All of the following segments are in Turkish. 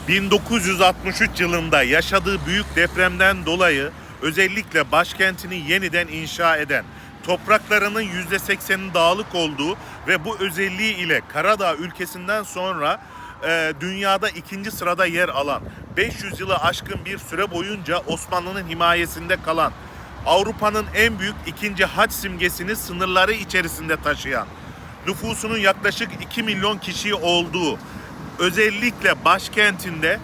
1963 yılında yaşadığı büyük depremden dolayı özellikle başkentini yeniden inşa eden, topraklarının %80'inin dağlık olduğu ve bu özelliği ile Karadağ ülkesinden sonra dünyada ikinci sırada yer alan, 500 yılı aşkın bir süre boyunca Osmanlı'nın himayesinde kalan, Avrupa'nın en büyük ikinci haç simgesini sınırları içerisinde taşıyan, nüfusunun yaklaşık 2 milyon kişi olduğu, özellikle başkentinde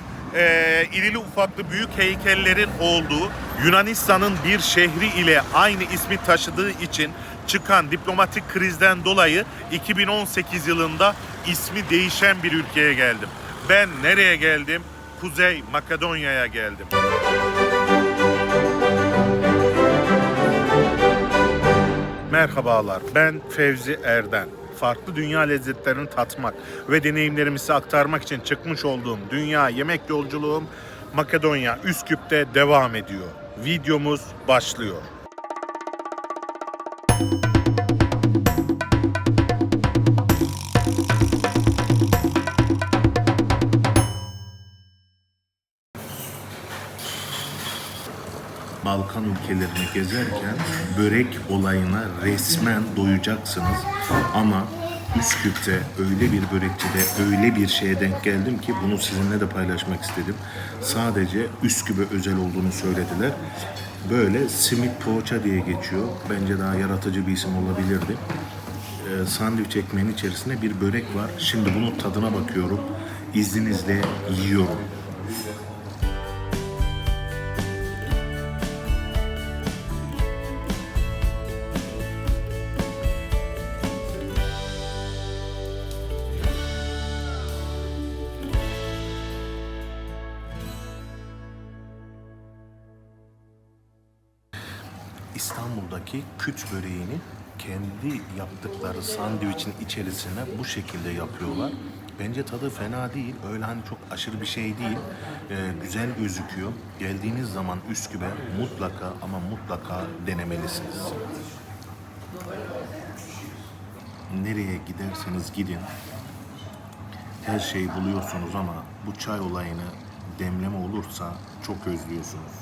irili ufaklı büyük heykellerin olduğu, Yunanistan'ın bir şehri ile aynı ismi taşıdığı için çıkan diplomatik krizden dolayı 2018 yılında ismi değişen bir ülkeye geldim. Ben nereye geldim? Kuzey Makedonya'ya geldim. Merhabalar, ben Fevzi Erden. Farklı dünya lezzetlerini tatmak ve deneyimlerimi size aktarmak için çıkmış olduğum dünya yemek yolculuğum Makedonya, Üsküp'te devam ediyor. Videomuz başlıyor. Balkan ülkelerini gezerken börek olayına resmen doyacaksınız. Ama Üsküp'te öyle bir börekçide öyle bir şeye denk geldim ki bunu sizinle de paylaşmak istedim. Sadece Üsküp'e özel olduğunu söylediler. Böyle simit poğaça diye geçiyor. Bence daha yaratıcı bir isim olabilirdi. Sandviç ekmeğinin içerisinde bir börek var. Şimdi bunun tadına bakıyorum. İzninizle yiyorum. İstanbul'daki küt böreğini kendi yaptıkları sandviçin içerisine bu şekilde yapıyorlar. Bence tadı fena değil. Öyle hani çok aşırı bir şey değil. Güzel gözüküyor. Geldiğiniz zaman Üsküp'e mutlaka ama mutlaka denemelisiniz. Nereye giderseniz gidin, her şeyi buluyorsunuz ama bu çay olayını demleme olursa çok özlüyorsunuz.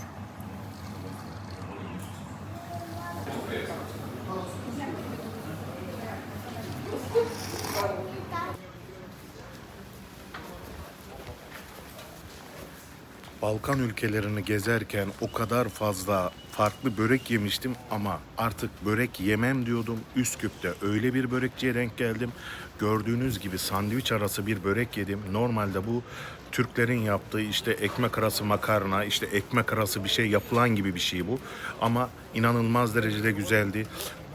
Balkan ülkelerini gezerken o kadar fazla farklı börek yemiştim ama artık börek yemem diyordum. Üsküp'te öyle bir börekçiye denk geldim. Gördüğünüz gibi sandviç arası bir börek yedim. Normalde bu Türklerin yaptığı işte ekmek arası makarna, işte ekmek arası bir şey yapılan gibi bir şey bu. Ama inanılmaz derecede güzeldi.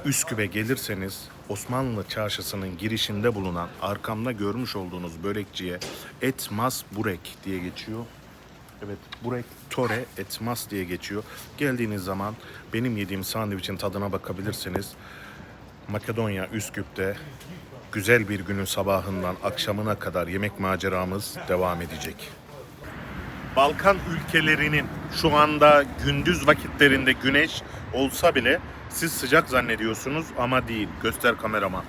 Üsküp'e gelirseniz Osmanlı Çarşısı'nın girişinde bulunan arkamda görmüş olduğunuz börekçiye Etmas Burek diye geçiyor. Evet, burek Tore Etmas diye geçiyor. Geldiğiniz zaman benim yediğim sandviçin tadına bakabilirsiniz. Makedonya, Üsküp'te güzel bir günün sabahından akşamına kadar yemek maceramız devam edecek. Balkan ülkelerinin şu anda gündüz vakitlerinde güneş olsa bile siz sıcak zannediyorsunuz ama değil. Göster kamerama.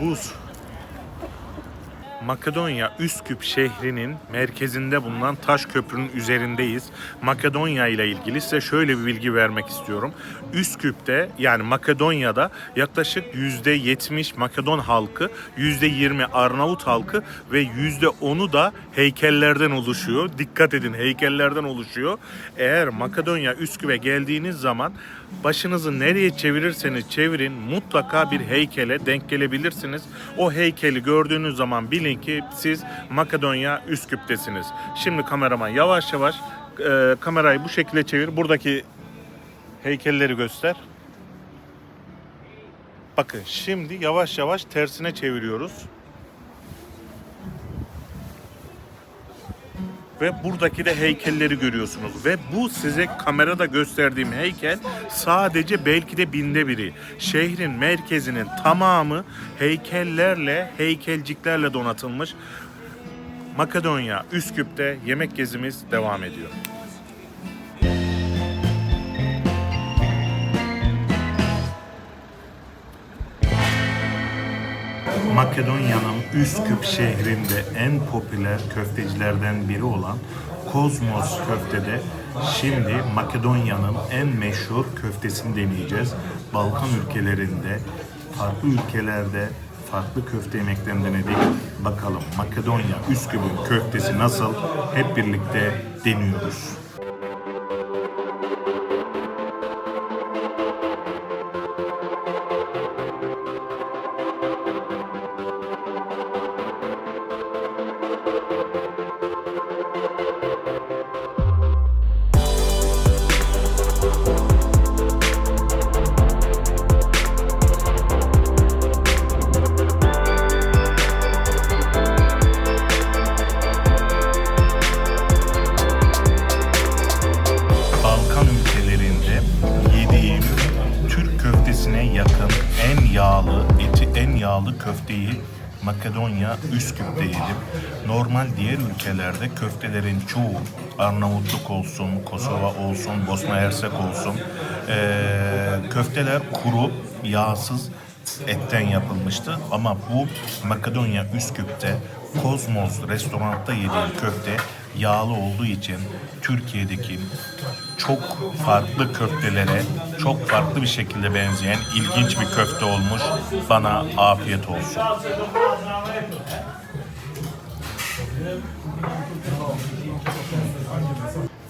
Buz. Makedonya Üsküp şehrinin merkezinde bulunan taş köprünün üzerindeyiz. Makedonya ile ilgili size şöyle bir bilgi vermek istiyorum. Üsküp'te yani Makedonya'da yaklaşık %70 Makedon halkı, %20 Arnavut halkı ve %10'u da heykellerden oluşuyor. Dikkat edin, heykellerden oluşuyor. Eğer Makedonya Üsküp'e geldiğiniz zaman başınızı nereye çevirirseniz çevirin mutlaka bir heykele denk gelebilirsiniz. O heykeli gördüğünüz zaman bilin ki siz Makedonya Üsküp'tesiniz. Şimdi kameraman yavaş yavaş kamerayı bu şekilde çevir. Buradaki heykelleri göster. Bakın şimdi yavaş yavaş tersine çeviriyoruz. Ve buradaki de heykelleri görüyorsunuz. Ve bu size kamerada gösterdiğim heykel sadece belki de binde biri. Şehrin merkezinin tamamı heykellerle, heykelciklerle donatılmış. Makedonya, Üsküp'te yemek gezimiz devam ediyor. Makedonya'nın Üsküp şehrinde en popüler köftecilerden biri olan Kozmos Köfte'de şimdi Makedonya'nın en meşhur köftesini deneyeceğiz. Balkan ülkelerinde, farklı ülkelerde farklı köfte yemeklerini denedik. Bakalım Makedonya Üsküp'ün köftesi nasıl? Hep birlikte deniyoruz. Balkan ülkelerinde yediğim Türk köftesine yakın en yağlı köfteyi Makedonya Üsküp'te yedim. Normal diğer ülkelerde köftelerin çoğu Arnavutluk olsun, Kosova olsun, Bosna Hersek olsun köfteler kuru, yağsız etten yapılmıştı. Ama bu Makedonya Üsküp'te Kozmos restoranda yediğim köfte yağlı olduğu için Türkiye'deki çok farklı köftelere çok farklı bir şekilde benzeyen ilginç bir köfte olmuş. Bana afiyet olsun.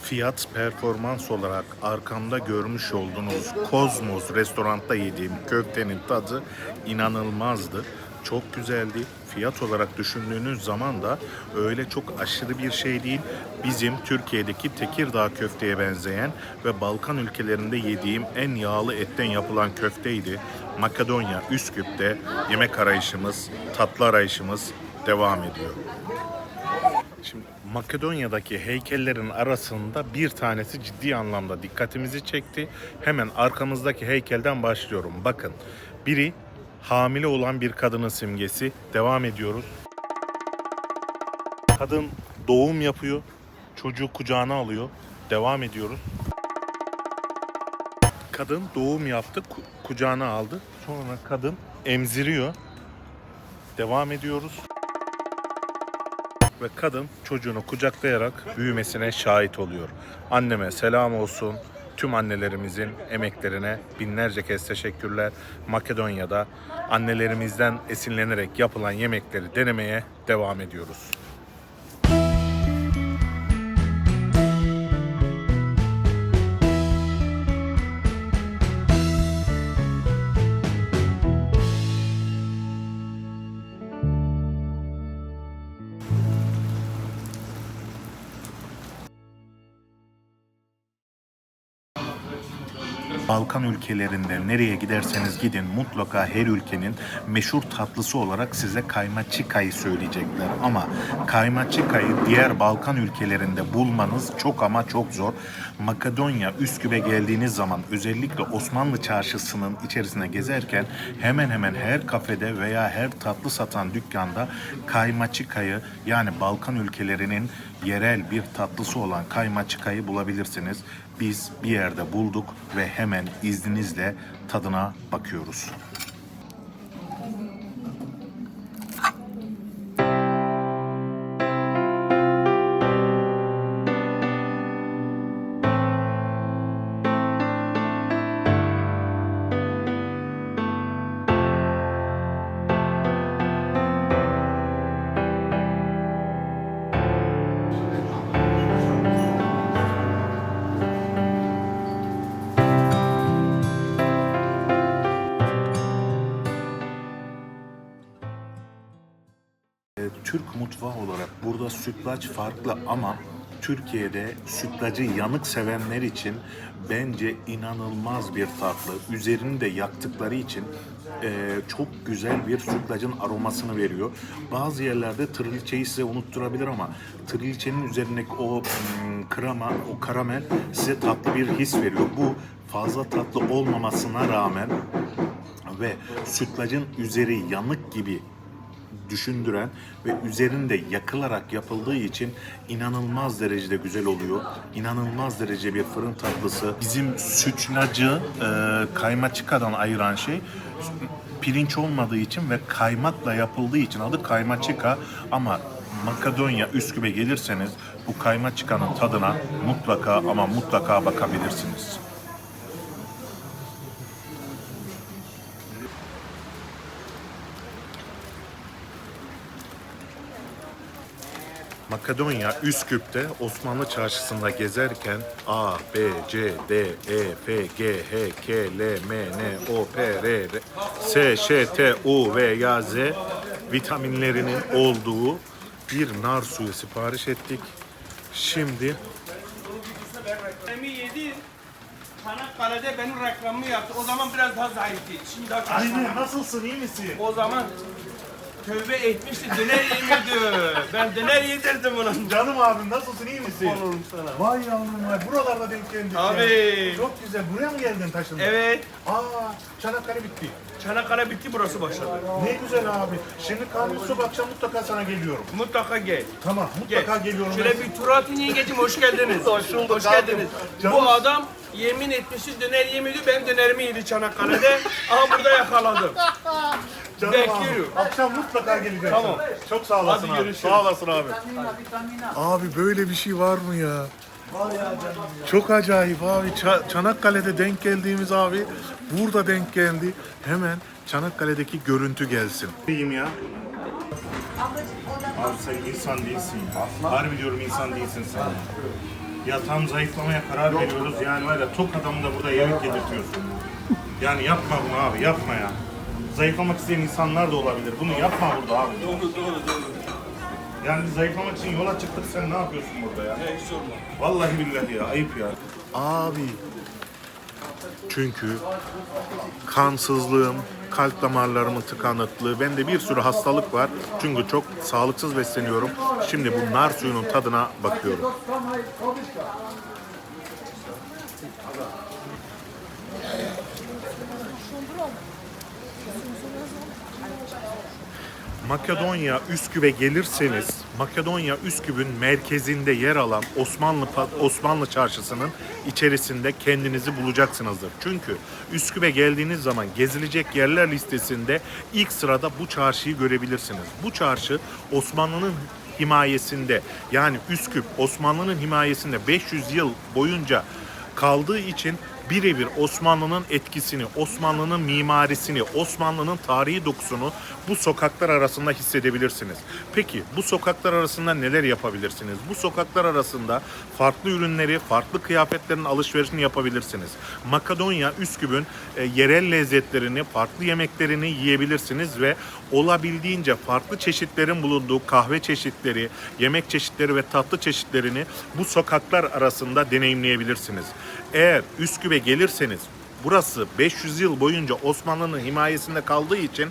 Fiyat performans olarak arkamda görmüş olduğunuz Kozmos restoranda yediğim köftenin tadı inanılmazdı. Çok güzeldi. Fiyat olarak düşündüğünüz zaman da öyle çok aşırı bir şey değil. Bizim Türkiye'deki Tekirdağ köfteye benzeyen ve Balkan ülkelerinde yediğim en yağlı etten yapılan köfteydi. Makedonya Üsküp'te yemek arayışımız, tatlı arayışımız devam ediyor. Şimdi Makedonya'daki heykellerin arasında bir tanesi ciddi anlamda dikkatimizi çekti. Hemen arkamızdaki heykelden başlıyorum. Bakın, biri hamile olan bir kadının simgesi. Devam ediyoruz. Kadın doğum yapıyor. Çocuğu kucağına alıyor. Devam ediyoruz. Kadın doğum yaptı. Kucağına aldı. Sonra kadın emziriyor. Devam ediyoruz. Ve kadın çocuğunu kucaklayarak büyümesine şahit oluyor. Anneme selam olsun. Tüm annelerimizin emeklerine binlerce kez teşekkürler. Makedonya'da annelerimizden esinlenerek yapılan yemekleri denemeye devam ediyoruz. Balkan ülkelerinde nereye giderseniz gidin mutlaka her ülkenin meşhur tatlısı olarak size kayma çikayı söyleyecekler. Ama kayma çikayı diğer Balkan ülkelerinde bulmanız çok ama çok zor. Makedonya Üsküp'e geldiğiniz zaman özellikle Osmanlı Çarşısı'nın içerisine gezerken hemen hemen her kafede veya her tatlı satan dükkanda kayma çikayı, yani Balkan ülkelerinin yerel bir tatlısı olan kayma çikayı bulabilirsiniz. Biz bir yerde bulduk ve hemen izninizle tadına bakıyoruz. Türk mutfağı olarak burada sütlaç farklı ama Türkiye'de sütlacı yanık sevenler için bence inanılmaz bir tatlı. Üzerini de yaktıkları için çok güzel bir sütlacın aromasını veriyor. Bazı yerlerde trileçeyi size unutturabilir ama trileçenin üzerindeki o krema, o karamel size tatlı bir his veriyor. Bu fazla tatlı olmamasına rağmen ve sütlacın üzeri yanık gibi düşündüren ve üzerinde yakılarak yapıldığı için inanılmaz derecede güzel oluyor. İnanılmaz derece bir fırın tatlısı. Bizim sütlacı kaymaçıkadan ayıran şey pirinç olmadığı için ve kaymakla yapıldığı için adı kaymaçika, ama Makedonya, Üsküp'e gelirseniz bu kaymaçikanın tadına mutlaka ama mutlaka bakabilirsiniz. Makedonya, Üsküp'te Osmanlı Çarşısı'nda gezerken A, B, C, D, E, F, G, H, K, L, M, N, O, P, R, S, Ş, T, U ve Y, Z vitaminlerinin olduğu bir nar suyu sipariş ettik. Şimdi yedi. Çanakkale'de benim reklamımı yaptı. O zaman biraz daha zayıftı. Şimdi daha çok. Aynen, nasılsın, iyi misin? O zaman tövbe etmişti, döner yemiyordu. Ben döner yedirdim ona. Canım abim, nasılsın, iyi misin? Olurum sana. Vay yavrum vay, buralarda denk geldik. Abi. Çok güzel, buraya mı geldin taşındın? Evet. Aa, Çanakkale bitti. Çanakkale bitti, burası başladı. Ne güzel abi. Şimdi kahve su akşam mutlaka sana geliyorum. Mutlaka gel. Tamam, Gel. mutlaka geliyorum. Şöyle bir tur atın yengecim, hoş geldiniz. Hoş bulduk Hoş abi. geldiniz. Canım. Bu adam yemin etmişti, döner yemiyordu. Ben dönerimi yedi Çanakkale'de. Aha burada yakaladım. Canım Bekliyorum. abi. Akşam mutlaka geleceğim. Tamam. Çok sağ olasın Hadi abi. görüşürüz. Sağ olasın abi. Abi böyle bir şey var mı ya? Çok acayip abi. Çanakkale'de denk geldiğimiz abi burada denk geldi. Hemen Çanakkale'deki görüntü gelsin. İyiyim ya. Abi sen insan değilsin ya. Harbi diyorum, insan değilsin sen. Ya tam zayıflamaya karar veriyoruz yani, var ya, tok adamı da burada yemek yedirtiyorsun. Yani yapma bunu abi, yapma ya. Zayıflamak isteyen insanlar da olabilir. Bunu yapma burada abi. Doğru. Yani zayıflamak için yola çıktık, sen ne yapıyorsun burada ya? Hiç sorma. Vallahi billahi ya, ayıp ya. Abi. Çünkü kansızlığım, kalp damarlarımın tıkanıklığı, bende bir sürü hastalık var. Çünkü çok sağlıksız besleniyorum. Şimdi bu nar suyunun tadına bakıyorum. Makedonya, Üsküp'e gelirseniz, Makedonya, Üsküp'ün merkezinde yer alan Osmanlı Çarşısı'nın içerisinde kendinizi bulacaksınızdır. Çünkü Üsküp'e geldiğiniz zaman gezilecek yerler listesinde ilk sırada bu çarşıyı görebilirsiniz. Bu çarşı Osmanlı'nın himayesinde, yani Üsküp Osmanlı'nın himayesinde 500 yıl boyunca kaldığı için birebir Osmanlı'nın etkisini, Osmanlı'nın mimarisini, Osmanlı'nın tarihi dokusunu bu sokaklar arasında hissedebilirsiniz. Peki bu sokaklar arasında neler yapabilirsiniz? Bu sokaklar arasında farklı ürünleri, farklı kıyafetlerin alışverişini yapabilirsiniz. Makedonya, Üsküp'ün yerel lezzetlerini, farklı yemeklerini yiyebilirsiniz ve olabildiğince farklı çeşitlerin bulunduğu kahve çeşitleri, yemek çeşitleri ve tatlı çeşitlerini bu sokaklar arasında deneyimleyebilirsiniz. Eğer Üsküp'e gelirseniz, burası 500 yıl boyunca Osmanlı'nın himayesinde kaldığı için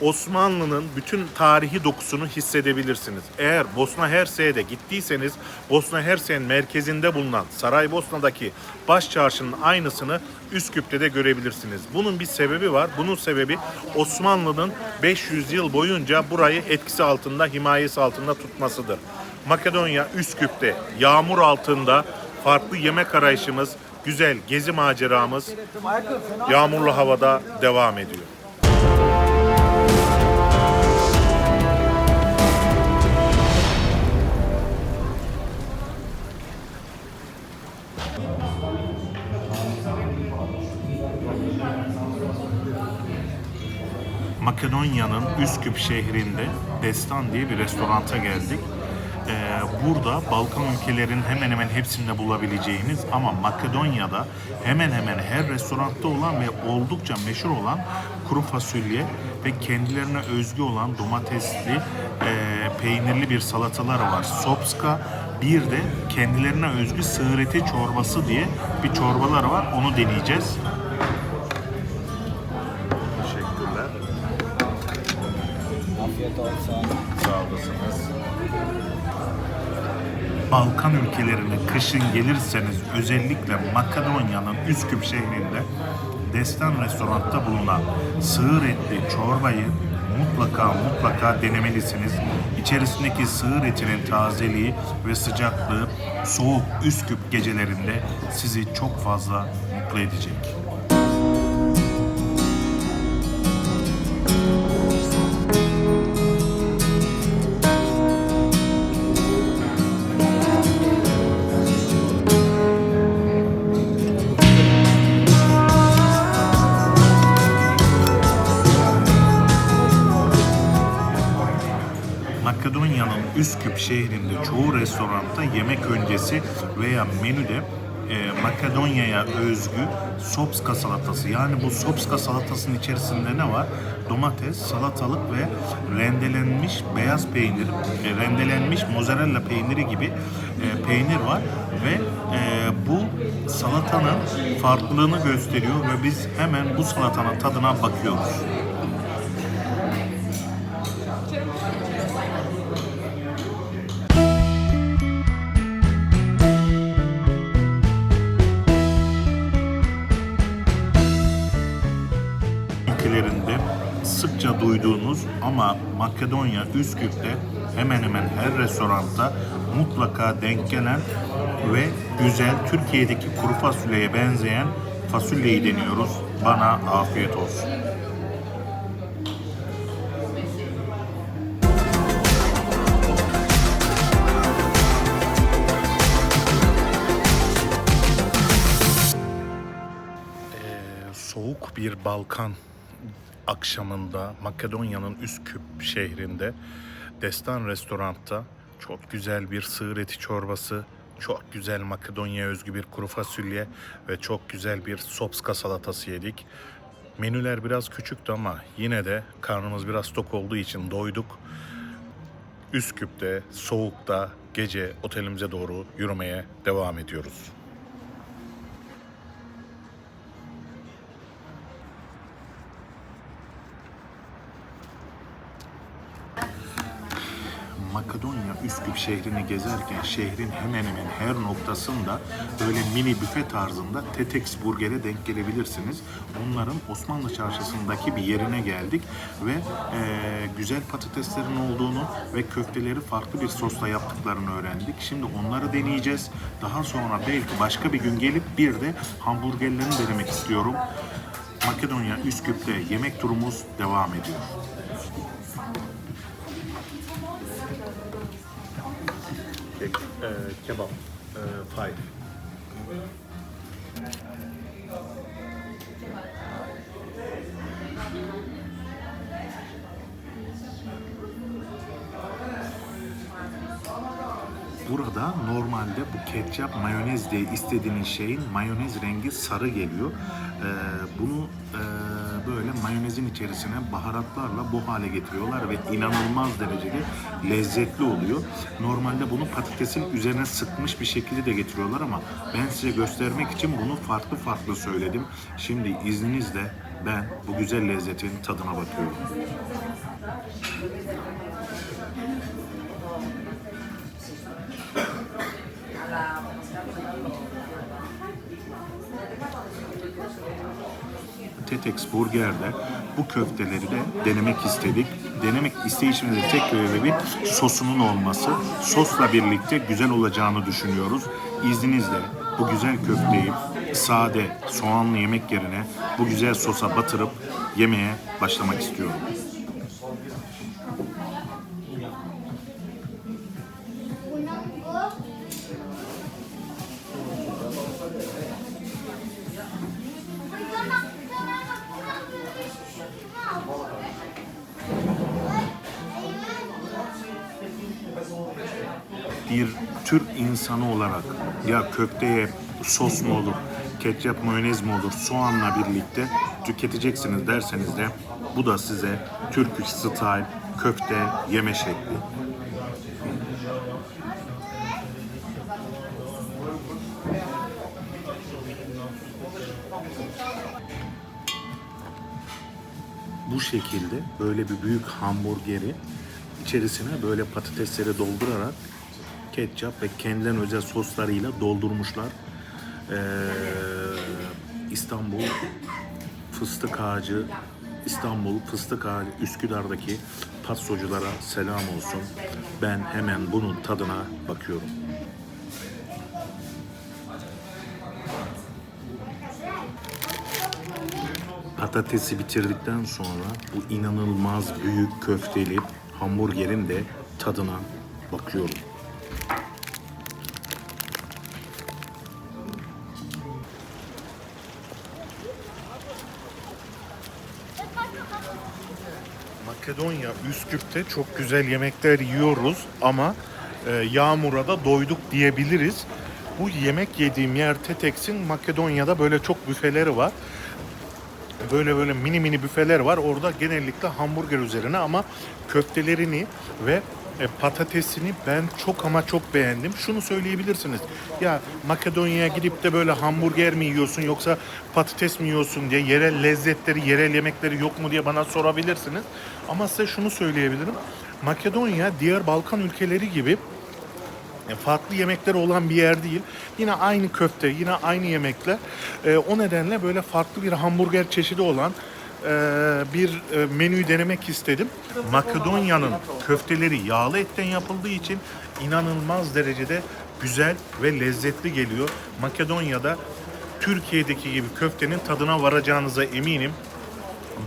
Osmanlı'nın bütün tarihi dokusunu hissedebilirsiniz. Eğer Bosna Hersek'e gittiyseniz, Bosna Hersek'in merkezinde bulunan Saraybosna'daki baş çarşının aynısını Üsküp'te de görebilirsiniz. Bunun bir sebebi var. Bunun sebebi Osmanlı'nın 500 yıl boyunca burayı etkisi altında, himayesi altında tutmasıdır. Makedonya, Üsküp'te yağmur altında farklı yemek arayışımız, güzel gezi maceramız yağmurlu havada devam ediyor. Makedonya'nın Üsküp şehrinde Destan diye bir restoranta geldik. Burada Balkan ülkelerinin hemen hemen hepsinde bulabileceğiniz ama Makedonya'da hemen hemen her restoranda olan ve oldukça meşhur olan kuru fasulye ve kendilerine özgü olan domatesli, peynirli bir salataları var. Sopska, bir de kendilerine özgü sığır eti çorbası diye bir çorbaları var. Onu deneyeceğiz. Teşekkürler. Afiyet olsun. Sağ olasınız. Balkan ülkelerine kışın gelirseniz özellikle Makedonya'nın Üsküp şehrinde Destan restoranda bulunan sığır etli çorbayı mutlaka denemelisiniz. İçerisindeki sığır etinin tazeliği ve sıcaklığı soğuk Üsküp gecelerinde sizi çok fazla mutlu edecek. şehrinde çoğu restoranda yemek öncesi veya menüde Makedonya'ya özgü sopska salatası. Yani bu sopska salatasının içerisinde ne var? Domates, salatalık ve rendelenmiş beyaz peynir, rendelenmiş mozzarella peyniri gibi peynir var ve bu salatanın farklılığını gösteriyor ve biz hemen bu salatanın tadına bakıyoruz. Ülkelerinde sıkça duyduğunuz ama Makedonya Üsküp'te hemen hemen her restoranda mutlaka denk gelen ve güzel Türkiye'deki kuru fasulyeye benzeyen fasulyeyi deniyoruz. Bana afiyet olsun. Soğuk bir Balkan akşamında Makedonya'nın Üsküp şehrinde Destan Restorant'ta çok güzel bir sığır eti çorbası, çok güzel Makedonya özgü bir kuru fasulye ve çok güzel bir sopska salatası yedik. Menüler biraz küçüktü ama yine de karnımız biraz tok olduğu için doyduk. Üsküp'te, soğukta gece otelimize doğru yürümeye devam ediyoruz. Makedonya Üsküp şehrini gezerken şehrin hemen hemen her noktasında böyle mini büfe tarzında Tetex Burger'e denk gelebilirsiniz. Onların Osmanlı Çarşısı'ndaki bir yerine geldik ve güzel patateslerin olduğunu ve köfteleri farklı bir sosla yaptıklarını öğrendik. Şimdi onları deneyeceğiz. Daha sonra belki başka bir gün gelip bir de hamburgerlerini denemek istiyorum. Makedonya Üsküp'te yemek turumuz devam ediyor. Kebap 5. Burada normalde bu ketçap mayonez diye istediğiniz şeyin mayonez rengi sarı geliyor. Bunu böyle mayonezin içerisine baharatlarla bu hale getiriyorlar ve inanılmaz derecede lezzetli oluyor. Normalde bunu patatesin üzerine sıkmış bir şekilde de getiriyorlar ama ben size göstermek için bunu farklı farklı söyledim. Şimdi izninizle ben bu güzel lezzetin tadına bakıyorum. Tetex Burger'de bu köfteleri de denemek istedik. Denemek isteyişimizde tek sebebi sosunun olması. Sosla birlikte güzel olacağını düşünüyoruz. İzninizle bu güzel köfteyi sade soğanlı yemek yerine bu güzel sosa batırıp yemeye başlamak istiyorum. Bir Türk insanı olarak ya köfteye sos mu olur, ketçap mayonez mi olur, soğanla birlikte tüketeceksiniz derseniz de bu da size Turkish style köfte yeme şekli. Bu şekilde böyle bir büyük hamburgeri içerisine böyle patatesleri doldurarak ketçap ve kendilerine özel soslarıyla doldurmuşlar. İstanbul Fıstık Ağacı, Üsküdar'daki pastoculara selam olsun. Ben hemen bunun tadına bakıyorum. Patatesi bitirdikten sonra bu inanılmaz büyük köfteli hamburgerin de tadına bakıyorum. Makedonya Üsküp'te çok güzel yemekler yiyoruz ama yağmura da doyduk diyebiliriz. Bu yemek yediğim yer Tetex'in Makedonya'da böyle çok büfeleri var. Böyle mini mini büfeler var. Orada genellikle hamburger üzerine ama köftelerini ve patatesini ben çok ama çok beğendim. Şunu söyleyebilirsiniz. Ya Makedonya'ya gidip de böyle hamburger mi yiyorsun yoksa patates mi yiyorsun diye yerel lezzetleri, yerel yemekleri yok mu diye bana sorabilirsiniz. Ama size şunu söyleyebilirim. Makedonya diğer Balkan ülkeleri gibi farklı yemekleri olan bir yer değil. Yine aynı köfte, yine aynı yemekler. O nedenle böyle farklı bir hamburger çeşidi olan bir menüyü denemek istedim. Makedonya'nın köfteleri yağlı etten yapıldığı için inanılmaz derecede güzel ve lezzetli geliyor. Makedonya'da Türkiye'deki gibi köftenin tadına varacağınıza eminim.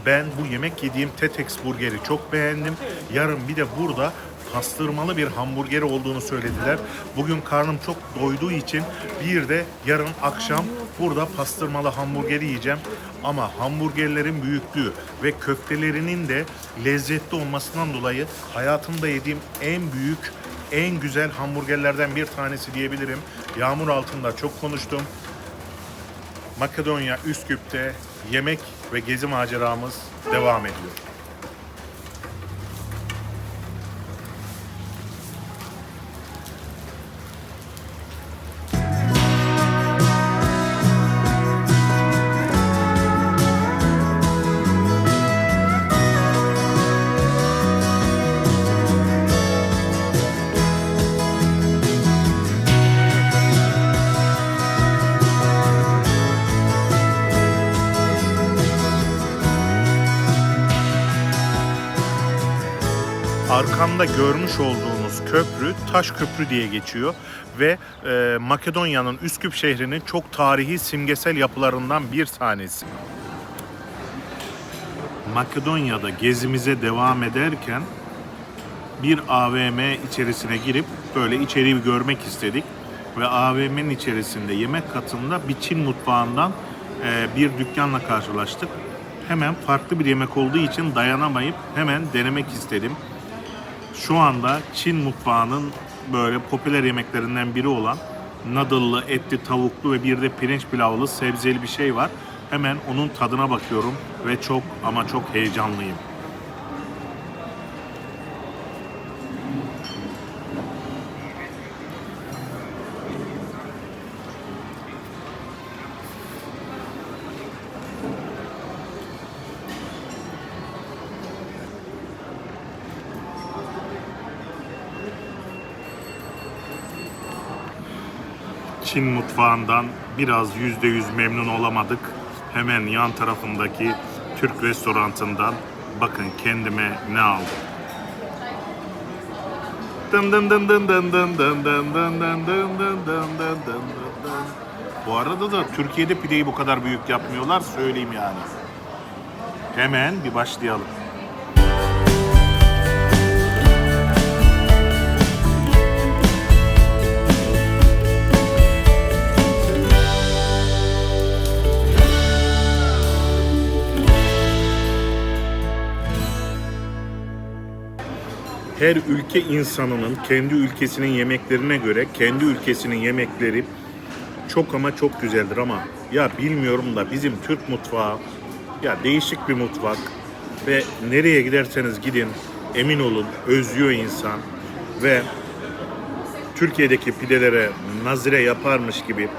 Ben bu yemek yediğim Tetex burgeri çok beğendim. Yarın bir de burada pastırmalı bir hamburger olduğunu söylediler. Bugün karnım çok doyduğu için bir de yarın akşam burada pastırmalı hamburgeri yiyeceğim. Ama hamburgerlerin büyüklüğü ve köftelerinin de lezzetli olmasından dolayı hayatımda yediğim en büyük, en güzel hamburgerlerden bir tanesi diyebilirim. Yağmur altında çok konuştum. Makedonya Üsküp'te yemek ve gezi maceramız devam ediyor. Arkamda görmüş olduğunuz köprü Taş Köprü diye geçiyor ve Makedonya'nın Üsküp şehrinin çok tarihi simgesel yapılarından bir tanesi. Makedonya'da gezimize devam ederken bir AVM içerisine girip böyle içeriği görmek istedik ve AVM'nin içerisinde yemek katında bir Çin mutfağından bir dükkanla karşılaştık. Hemen farklı bir yemek olduğu için dayanamayıp hemen denemek istedim. Şu anda Çin mutfağının böyle popüler yemeklerinden biri olan noodle'lı, etli, tavuklu ve bir de pirinç pilavlı sebzeli bir şey var. Hemen onun tadına bakıyorum ve çok ama çok heyecanlıyım. Çin mutfağından biraz %100 memnun olamadık. Hemen yan tarafındaki Türk restoranından bakın kendime ne aldım. Dın dın dın dın dın dın dın dın dın dın dın dın dın dın. Bu arada da Türkiye'de pideyi bu kadar büyük yapmıyorlar söyleyeyim yani. Hemen bir başlayalım. Her ülke insanının kendi ülkesinin yemeklerine göre kendi ülkesinin yemekleri çok ama çok güzeldir ama ya bilmiyorum da bizim Türk mutfağı ya değişik bir mutfak ve nereye giderseniz gidin emin olun özlüyor insan ve Türkiye'deki pidelere nazire yaparmış gibi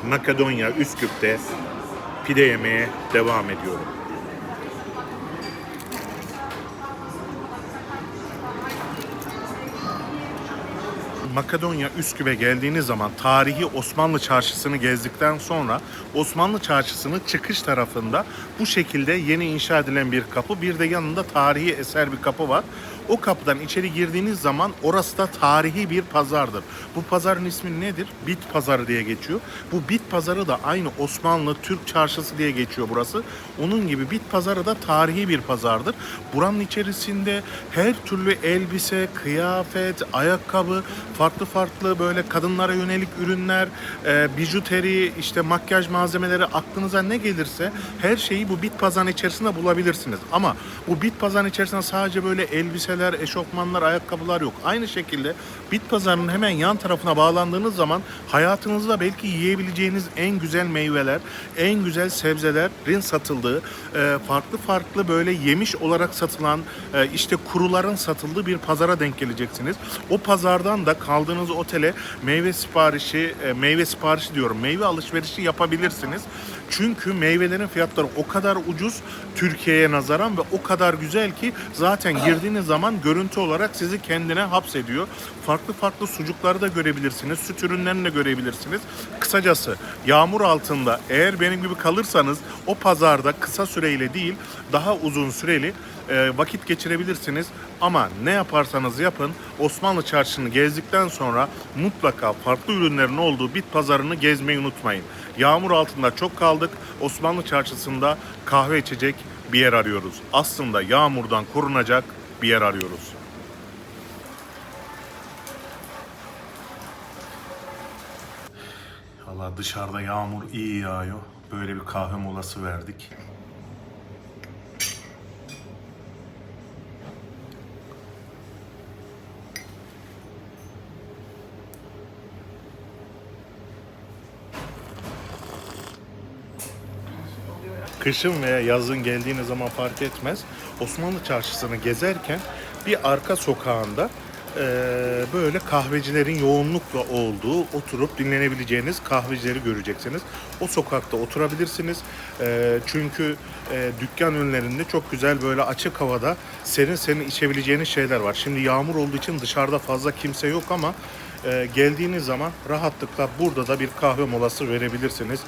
Makedonya Üsküp'te pide yemeye devam ediyorum. Makedonya Üsküp'e geldiğiniz zaman tarihi Osmanlı Çarşısı'nı gezdikten sonra Osmanlı Çarşısı'nın çıkış tarafında bu şekilde yeni inşa edilen bir kapı, bir de yanında tarihi eser bir kapı var. O kapıdan içeri girdiğiniz zaman orası da tarihi bir pazardır. Bu pazarın ismi nedir? Bit Pazarı diye geçiyor. Bu Bit Pazarı da aynı Osmanlı Türk Çarşısı diye geçiyor burası. Onun gibi Bit Pazarı da tarihi bir pazardır. Buranın içerisinde her türlü elbise, kıyafet, ayakkabı, farklı böyle kadınlara yönelik ürünler, bijuteri, işte makyaj malzemeleri aklınıza ne gelirse her şeyi bu Bit Pazarı içerisinde bulabilirsiniz. Ama bu Bit Pazarı içerisinde sadece böyle elbise elbiseler, eşofmanlar, ayakkabılar yok. Aynı şekilde bit pazarının hemen yan tarafına bağlandığınız zaman hayatınızda belki yiyebileceğiniz en güzel meyveler, en güzel sebzelerin satıldığı, farklı farklı böyle yemiş olarak satılan, işte kuruların satıldığı bir pazara denk geleceksiniz. O pazardan da kaldığınız otele meyve siparişi diyorum, meyve alışverişi yapabilirsiniz. Çünkü meyvelerin fiyatları o kadar ucuz Türkiye'ye nazaran ve o kadar güzel ki zaten girdiğiniz zaman görüntü olarak sizi kendine hapsediyor. Farklı farklı sucukları da görebilirsiniz, süt ürünlerini de görebilirsiniz. Kısacası yağmur altında eğer benim gibi kalırsanız o pazarda kısa süreyle değil daha uzun süreli vakit geçirebilirsiniz. Ama ne yaparsanız yapın Osmanlı Çarşı'nı gezdikten sonra mutlaka farklı ürünlerin olduğu bit pazarını gezmeyi unutmayın. Yağmur altında çok kaldık. Osmanlı Çarşısı'nda kahve içecek bir yer arıyoruz. Aslında yağmurdan korunacak bir yer arıyoruz. Valla dışarıda yağmur iyi yağıyor. Böyle bir kahve molası verdik. Kışın veya yazın geldiğiniz zaman fark etmez. Osmanlı Çarşısı'nı gezerken bir arka sokağında böyle kahvecilerin yoğunlukla olduğu, oturup dinlenebileceğiniz kahvecileri göreceksiniz. O sokakta oturabilirsiniz. Çünkü dükkan önlerinde çok güzel böyle açık havada serin serin içebileceğiniz şeyler var. Şimdi yağmur olduğu için dışarıda fazla kimse yok ama geldiğiniz zaman rahatlıkla burada da bir kahve molası verebilirsiniz.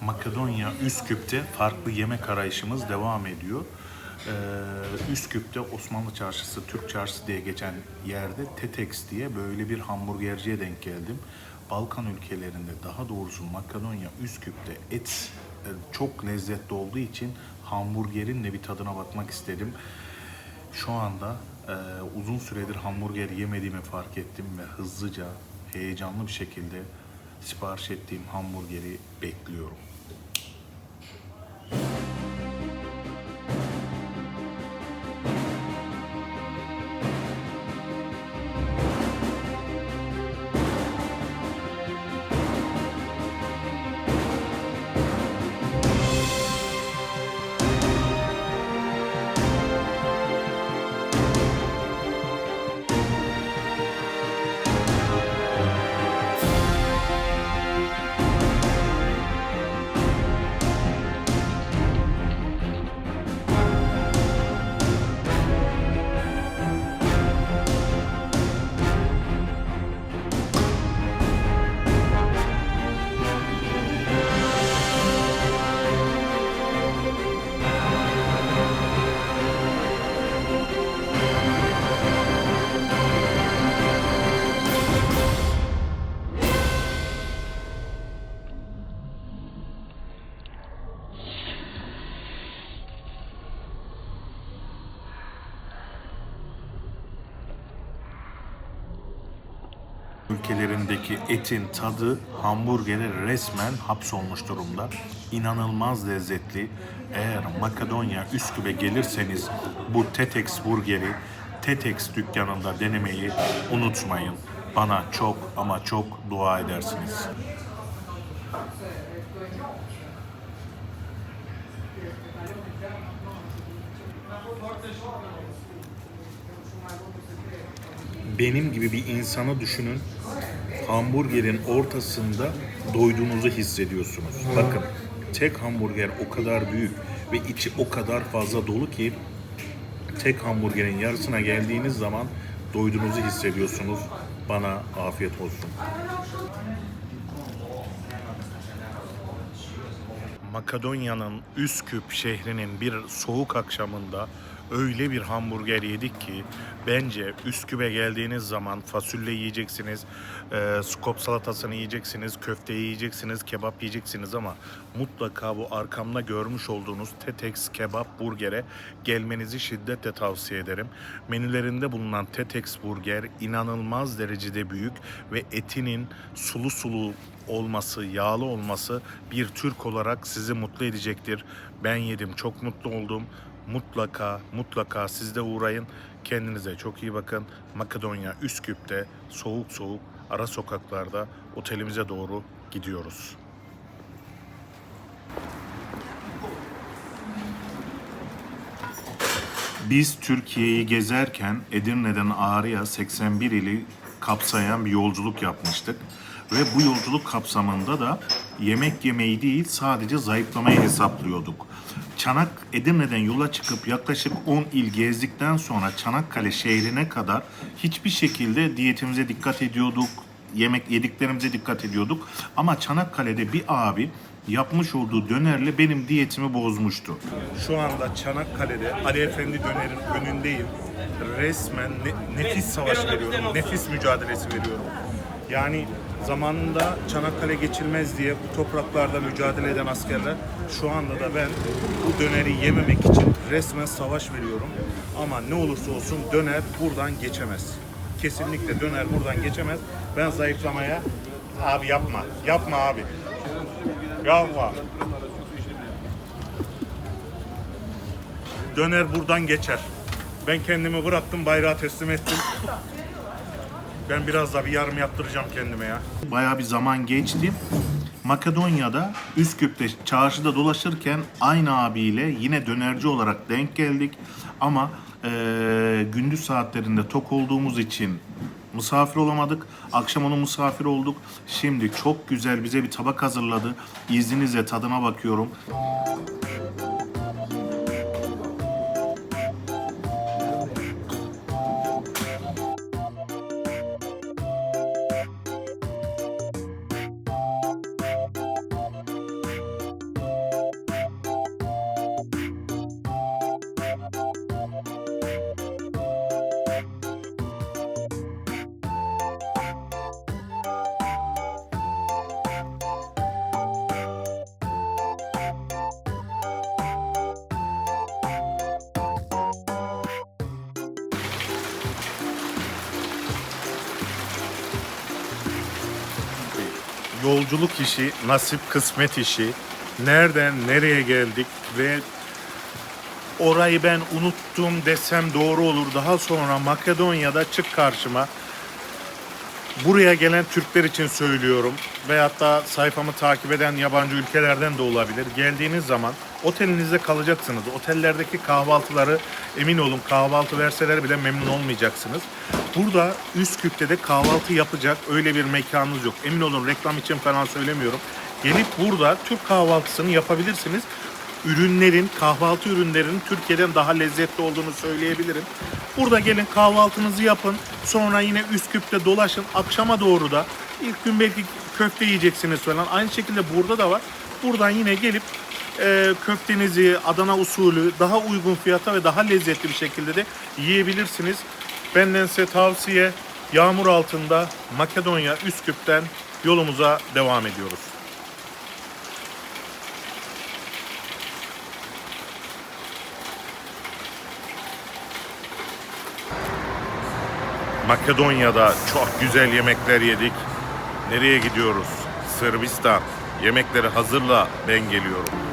Makedonya Üsküp'te farklı yemek arayışımız devam ediyor. Üsküp'te Osmanlı Çarşısı, Türk Çarşısı diye geçen yerde Tetex diye böyle bir hamburgerciye denk geldim. Balkan ülkelerinde, daha doğrusu Makedonya Üsküp'te et çok lezzetli olduğu için hamburgerin de bir tadına bakmak istedim. Şu anda uzun süredir hamburger yemediğimi fark ettim ve hızlıca, heyecanlı bir şekilde sipariş ettiğim hamburgeri bekliyorum. Ülkelerindeki etin tadı hamburgere resmen hapsolmuş durumda. İnanılmaz lezzetli. Eğer Makedonya Üsküp'e gelirseniz bu Tetex burgeri Tetex dükkanında denemeyi unutmayın. Bana çok ama çok dua edersiniz. Benim gibi bir insanı düşünün. Hamburgerin ortasında doyduğunuzu hissediyorsunuz. Bakın, tek hamburger o kadar büyük ve içi o kadar fazla dolu ki tek hamburgerin yarısına geldiğiniz zaman doyduğunuzu hissediyorsunuz. Bana afiyet olsun. Makedonya'nın Üsküp şehrinin bir soğuk akşamında öyle bir hamburger yedik ki bence Üsküp'e geldiğiniz zaman fasulye yiyeceksiniz, skop salatasını yiyeceksiniz, köfte yiyeceksiniz, kebap yiyeceksiniz ama mutlaka bu arkamda görmüş olduğunuz Tetex Kebap Burger'e gelmenizi şiddetle tavsiye ederim. Menülerinde bulunan Tetex Burger inanılmaz derecede büyük ve etinin sulu sulu olması, yağlı olması bir Türk olarak sizi mutlu edecektir. Ben yedim, çok mutlu oldum. Mutlaka siz de uğrayın. Kendinize çok iyi bakın. Makedonya Üsküp'te soğuk soğuk ara sokaklarda otelimize doğru gidiyoruz. Biz Türkiye'yi gezerken Edirne'den Ağrı'ya 81 ili kapsayan bir yolculuk yapmıştık. Ve bu yolculuk kapsamında da yemek yemeyi değil sadece zayıflamayı hesaplıyorduk. Edirne'den yola çıkıp yaklaşık 10 il gezdikten sonra Çanakkale şehrine kadar hiçbir şekilde diyetimize dikkat ediyorduk, yemek yediklerimize dikkat ediyorduk. Ama Çanakkale'de bir abi yapmış olduğu dönerle benim diyetimi bozmuştu. Şu anda Çanakkale'de Ali Efendi Döner'in önündeyim. Resmen nefis savaş veriyorum, nefis mücadelesi veriyorum. Yani zamanında Çanakkale geçilmez diye bu topraklarda mücadele eden askerler, şu anda da ben bu döneri yememek için resmen savaş veriyorum. Ama ne olursa olsun döner buradan geçemez. Kesinlikle döner buradan geçemez. Ben zayıflamaya... Abi yapma. Yapma abi. Yapma. Döner buradan geçer. Ben kendimi bıraktım, bayrağı teslim ettim. Ben biraz daha bir yarım yaptıracağım kendime ya. Bayağı bir zaman geçti. Makedonya'da, Üsküp'te, çarşıda dolaşırken aynı abiyle yine dönerci olarak denk geldik. Ama gündüz saatlerinde tok olduğumuz için misafir olamadık. Akşam onun misafir olduk. Şimdi çok güzel bize bir tabak hazırladı. İzninizle tadına bakıyorum. Yolculuk işi, nasip kısmet işi. Nereden nereye geldik ve orayı ben unuttum desem doğru olur. Daha sonra Makedonya'da çık karşıma. Buraya gelen Türkler için söylüyorum. Veyahut da sayfamı takip eden yabancı ülkelerden de olabilir. Geldiğiniz zaman otelinizde kalacaksınız. Otellerdeki kahvaltıları emin olun kahvaltı verseler bile memnun olmayacaksınız. Burada Üsküp'te de kahvaltı yapacak öyle bir mekanınız yok. Emin olun reklam için falan söylemiyorum. Gelip burada Türk kahvaltısını yapabilirsiniz. Kahvaltı ürünlerinin Türkiye'den daha lezzetli olduğunu söyleyebilirim. Burada gelin kahvaltınızı yapın. Sonra yine Üsküp'te dolaşın. Akşama doğru da ilk gün belki köfte yiyeceksiniz falan. Aynı şekilde burada da var. Buradan yine gelip köftenizi Adana usulü daha uygun fiyata ve daha lezzetli bir şekilde de yiyebilirsiniz. Benden size tavsiye, yağmur altında Makedonya Üsküp'ten yolumuza devam ediyoruz. Makedonya'da çok güzel yemekler yedik. Nereye gidiyoruz? Sırbistan. Yemekleri hazırla, ben geliyorum.